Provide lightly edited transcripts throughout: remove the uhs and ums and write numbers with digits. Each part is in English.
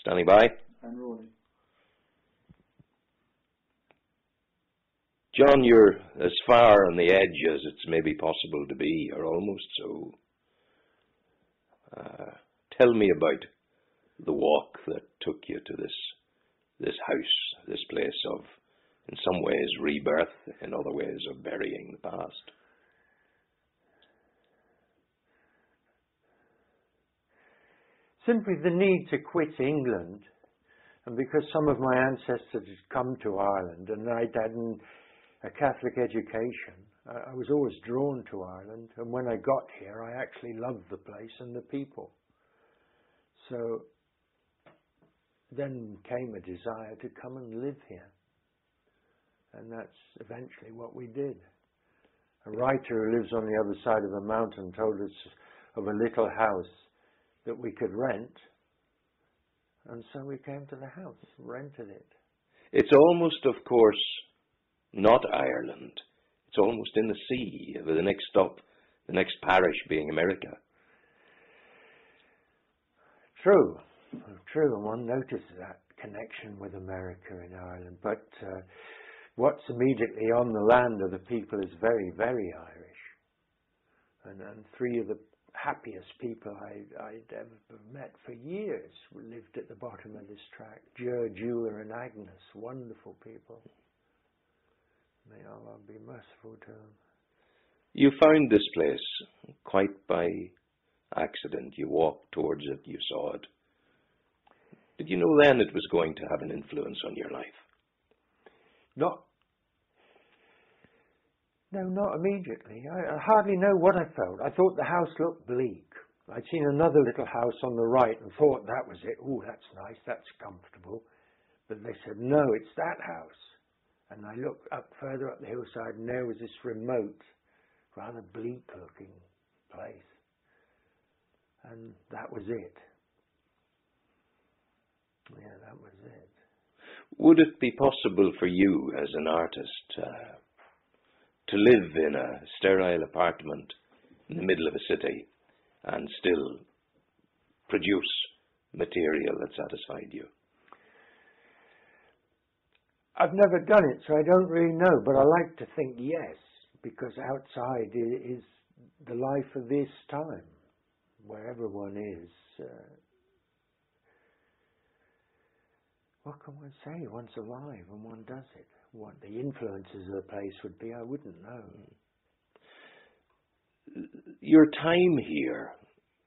Standing by. And rolling. John, you're as far on the edge as it's maybe possible to be, or almost so. Tell me about the walk that took you to this house, this place of, in some ways, rebirth, in other ways of burying the past. Simply the need to quit England, and because some of my ancestors had come to Ireland and I'd had a Catholic education, I was always drawn to Ireland, and when I got here I actually loved the place and the people. So then came a desire to come and live here, and that's eventually what we did. A writer who lives on the other side of the mountain told us of a little house that we could rent, and so we came to the house, rented it. It's almost, of course, not Ireland. It's almost in the sea, with the next stop, the next parish being America. True, and one notices that connection with America in Ireland, but what's immediately on the land of the people is very, very Irish. And three of the happiest people I'd ever met for years lived at the bottom of this track. Julia and Agnes, wonderful people. May Allah be merciful to them. You found this place quite by accident. You walked towards it, you saw it. Did you know then it was going to have an influence on your life? No, not immediately. I hardly know what I felt. I thought the house looked bleak. I'd seen another little house on the right and thought that was it. Oh, that's nice, that's comfortable. But they said, no, it's that house. And I looked up further up the hillside, and there was this remote, rather bleak-looking place. And that was it. Yeah, that was it. Would it be possible for you as an artist to live in a sterile apartment in the middle of a city and still produce material that satisfied you? I've never done it, so I don't really know, but I like to think yes, because outside is the life of this time, wherever one is. What can one say? One's alive and one does it. What the influences of the place would be, I wouldn't know. Your time here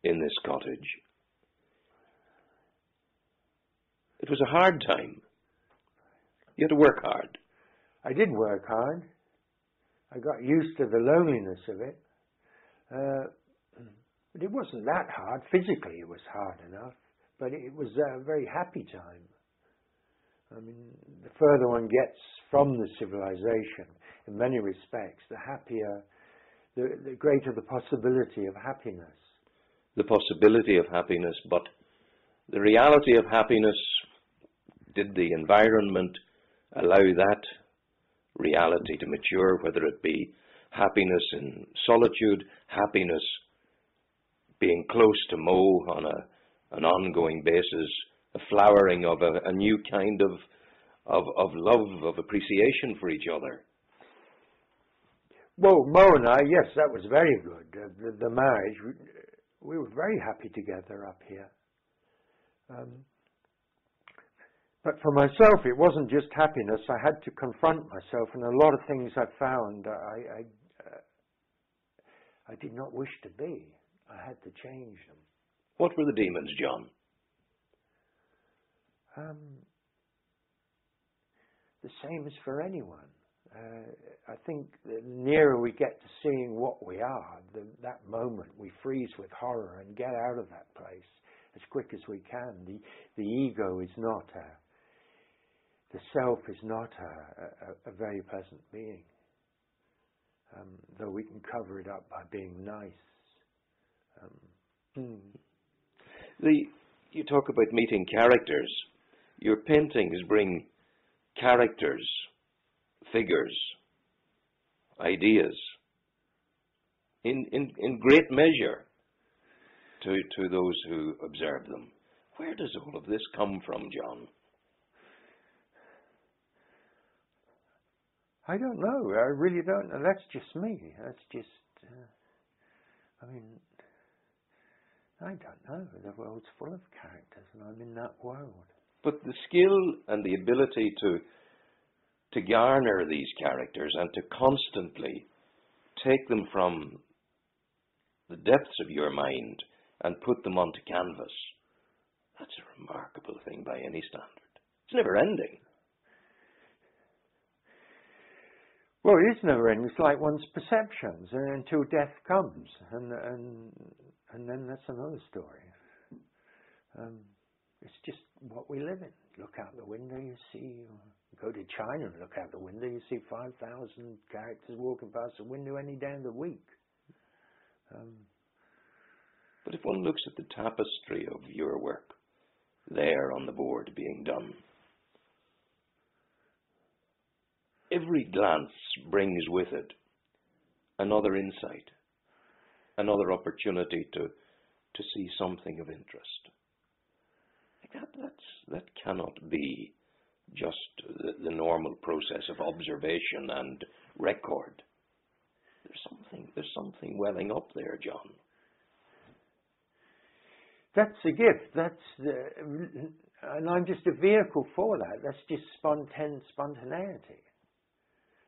in this cottage, it was a hard time. You had to work hard. I did work hard. I got used to the loneliness of it. But it wasn't that hard. Physically it was hard enough. But it was a very happy time. I mean, the further one gets from the civilization, in many respects, the happier, the greater the possibility of happiness. The possibility of happiness, but the reality of happiness, did the environment allow that reality to mature, whether it be happiness in solitude, happiness being close to Mo on an ongoing basis, a flowering of a new kind of love, of appreciation for each other? Well, Mo and I, yes, that was very good. The marriage, we were very happy together up here. But for myself, it wasn't just happiness. I had to confront myself, and a lot of things I found I did not wish to be. I had to change them. What were the demons, John? The same as for anyone. I think the nearer we get to seeing what we are, that moment we freeze with horror and get out of that place as quick as we can. The ego is not the self is not a very pleasant being, though we can cover it up by being nice. You talk about meeting characters. Your paintings bring characters, figures, ideas in great measure to those who observe them. Where does all of this come from, John? I don't know. I really don't know. That's just me. That's just, I don't know. The world's full of characters and I'm in that world. But the skill and the ability to garner these characters and to constantly take them from the depths of your mind and put them onto canvas, that's a remarkable thing by any standard. It's never ending. Well, it is never ending. It's like one's perceptions until death comes, and then that's another story. It's just what we live in. Look out the window, you see. Go to China and look out the window, you see 5,000 characters walking past the window any day of the week. But if one looks at the tapestry of your work there on the board being done, every glance brings with it another insight, another opportunity to see something of interest. That cannot be just the normal process of observation and record. There's something welling up there, John. That's a gift. And I'm just a vehicle for that. That's just spontaneity.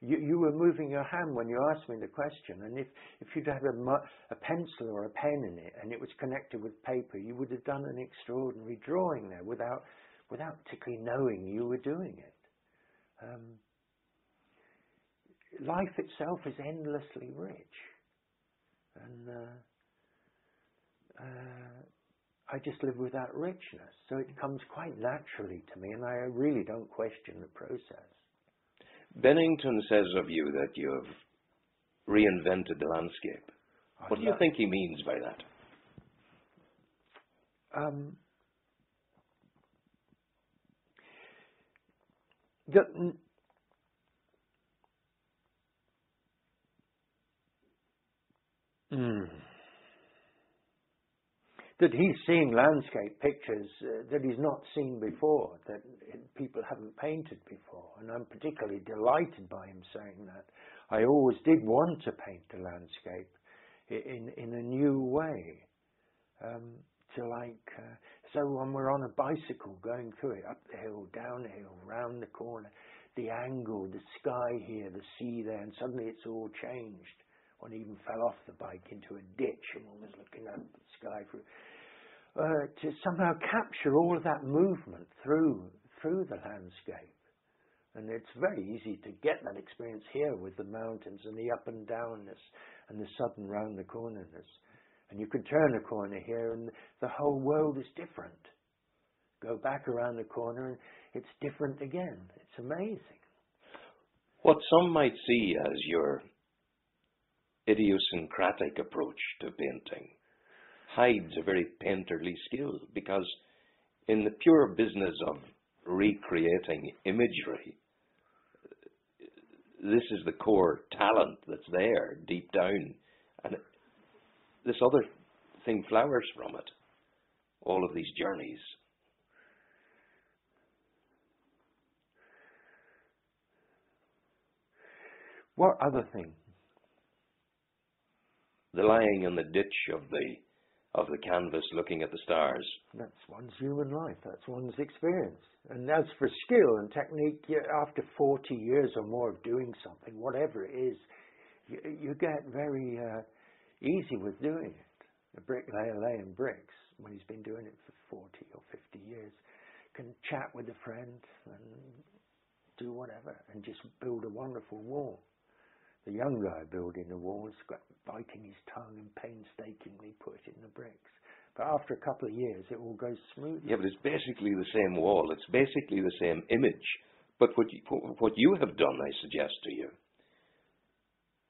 You were moving your hand when you asked me the question, and if you'd had a pencil or a pen in it and it was connected with paper, you would have done an extraordinary drawing there without particularly knowing you were doing it. Life itself is endlessly rich, and I just live with that richness, so it comes quite naturally to me, and I really don't question the process. Bennington says of you that you have reinvented the landscape. What do you think he means by that? That he's seeing landscape pictures that he's not seen before, that people haven't painted before. And I'm particularly delighted by him saying that. I always did want to paint the landscape in a new way. So when we're on a bicycle going through it, up the hill, down the hill, round the corner, the angle, the sky here, the sea there, and suddenly it's all changed. One even fell off the bike into a ditch and one was looking up at the sky to somehow capture all of that movement through the landscape. And it's very easy to get that experience here with the mountains and the up and downness and the sudden round the cornerness. And you can turn a corner here and the whole world is different. Go back around the corner and it's different again. It's amazing. What some might see as your idiosyncratic approach to painting hides a very painterly skill, because in the pure business of recreating imagery, this is the core talent that's there deep down, and this other thing flowers from it, all of these journeys. What other thing? The lying in the ditch of the canvas looking at the stars. That's one's human life. That's one's experience. And as for skill and technique, after 40 years or more of doing something, whatever it is, you get very easy with doing it. A bricklayer laying bricks, when he's been doing it for 40 or 50 years, can chat with a friend and do whatever and just build a wonderful wall. The young guy building the walls, biting his tongue and painstakingly putting the bricks. But after a couple of years, it all goes smoothly. Yeah, but it's basically the same wall. It's basically the same image. But what you have done, I suggest to you,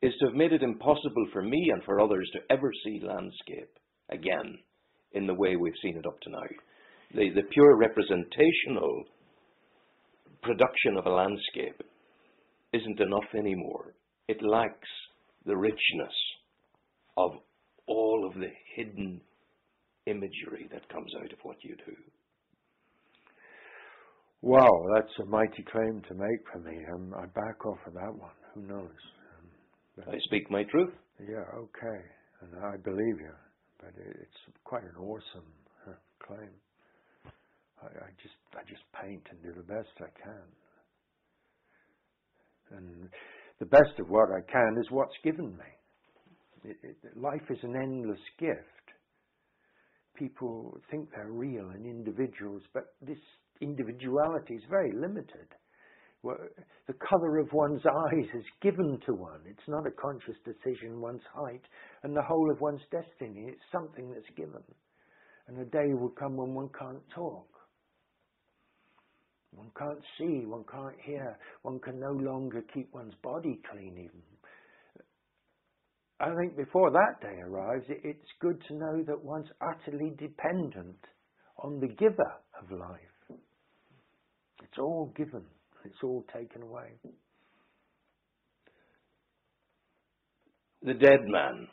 is to have made it impossible for me and for others to ever see landscape again in the way we've seen it up to now. The pure representational production of a landscape isn't enough anymore. It lacks the richness of all of the hidden imagery that comes out of what you do? Wow, that's a mighty claim to make for me. I back off of that one. Who knows? I speak my truth. Yeah, okay. And I believe you. But it's quite an awesome claim. I just paint and do the best I can. And the best of what I can is what's given me. Life is an endless gift. People think they're real and individuals, but this individuality is very limited. The colour of one's eyes is given to one. It's not a conscious decision, one's height and the whole of one's destiny. It's something that's given. And a day will come when one can't talk. One can't see, one can't hear, one can no longer keep one's body clean even. I think before that day arrives, it's good to know that one's utterly dependent on the giver of life. It's all given. It's all taken away. The dead man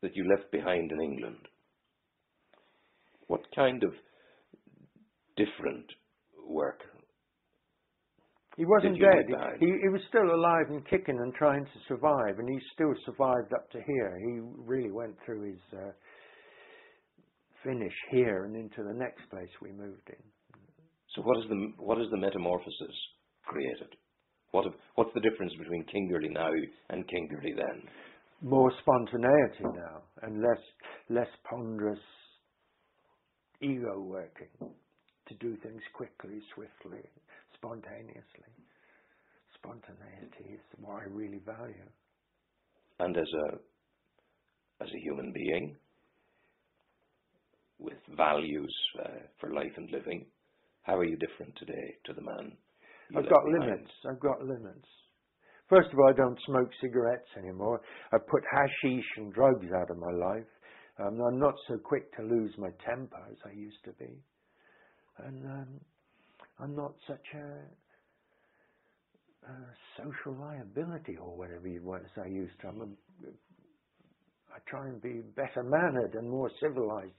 that you left behind in England, what kind of different work? He wasn't dead. He He was still alive and kicking and trying to survive, and he still survived up to here. He really went through his finish here and into the next place we moved in. So what is the metamorphosis created? What's the difference between Kingerlee now and Kingerlee then? More spontaneity now, and less ponderous ego working to do things quickly, swiftly, spontaneously. Spontaneity is what I really value. And as a human being with values for life and living, how are you different today to the man you I've left got behind? limits. I've got limits. First of all, I don't smoke cigarettes anymore. I've put hashish and drugs out of my life. I'm not so quick to lose my temper as I used to be. And I'm not such a social liability or whatever you want to say I used to. I try and be better mannered and more civilized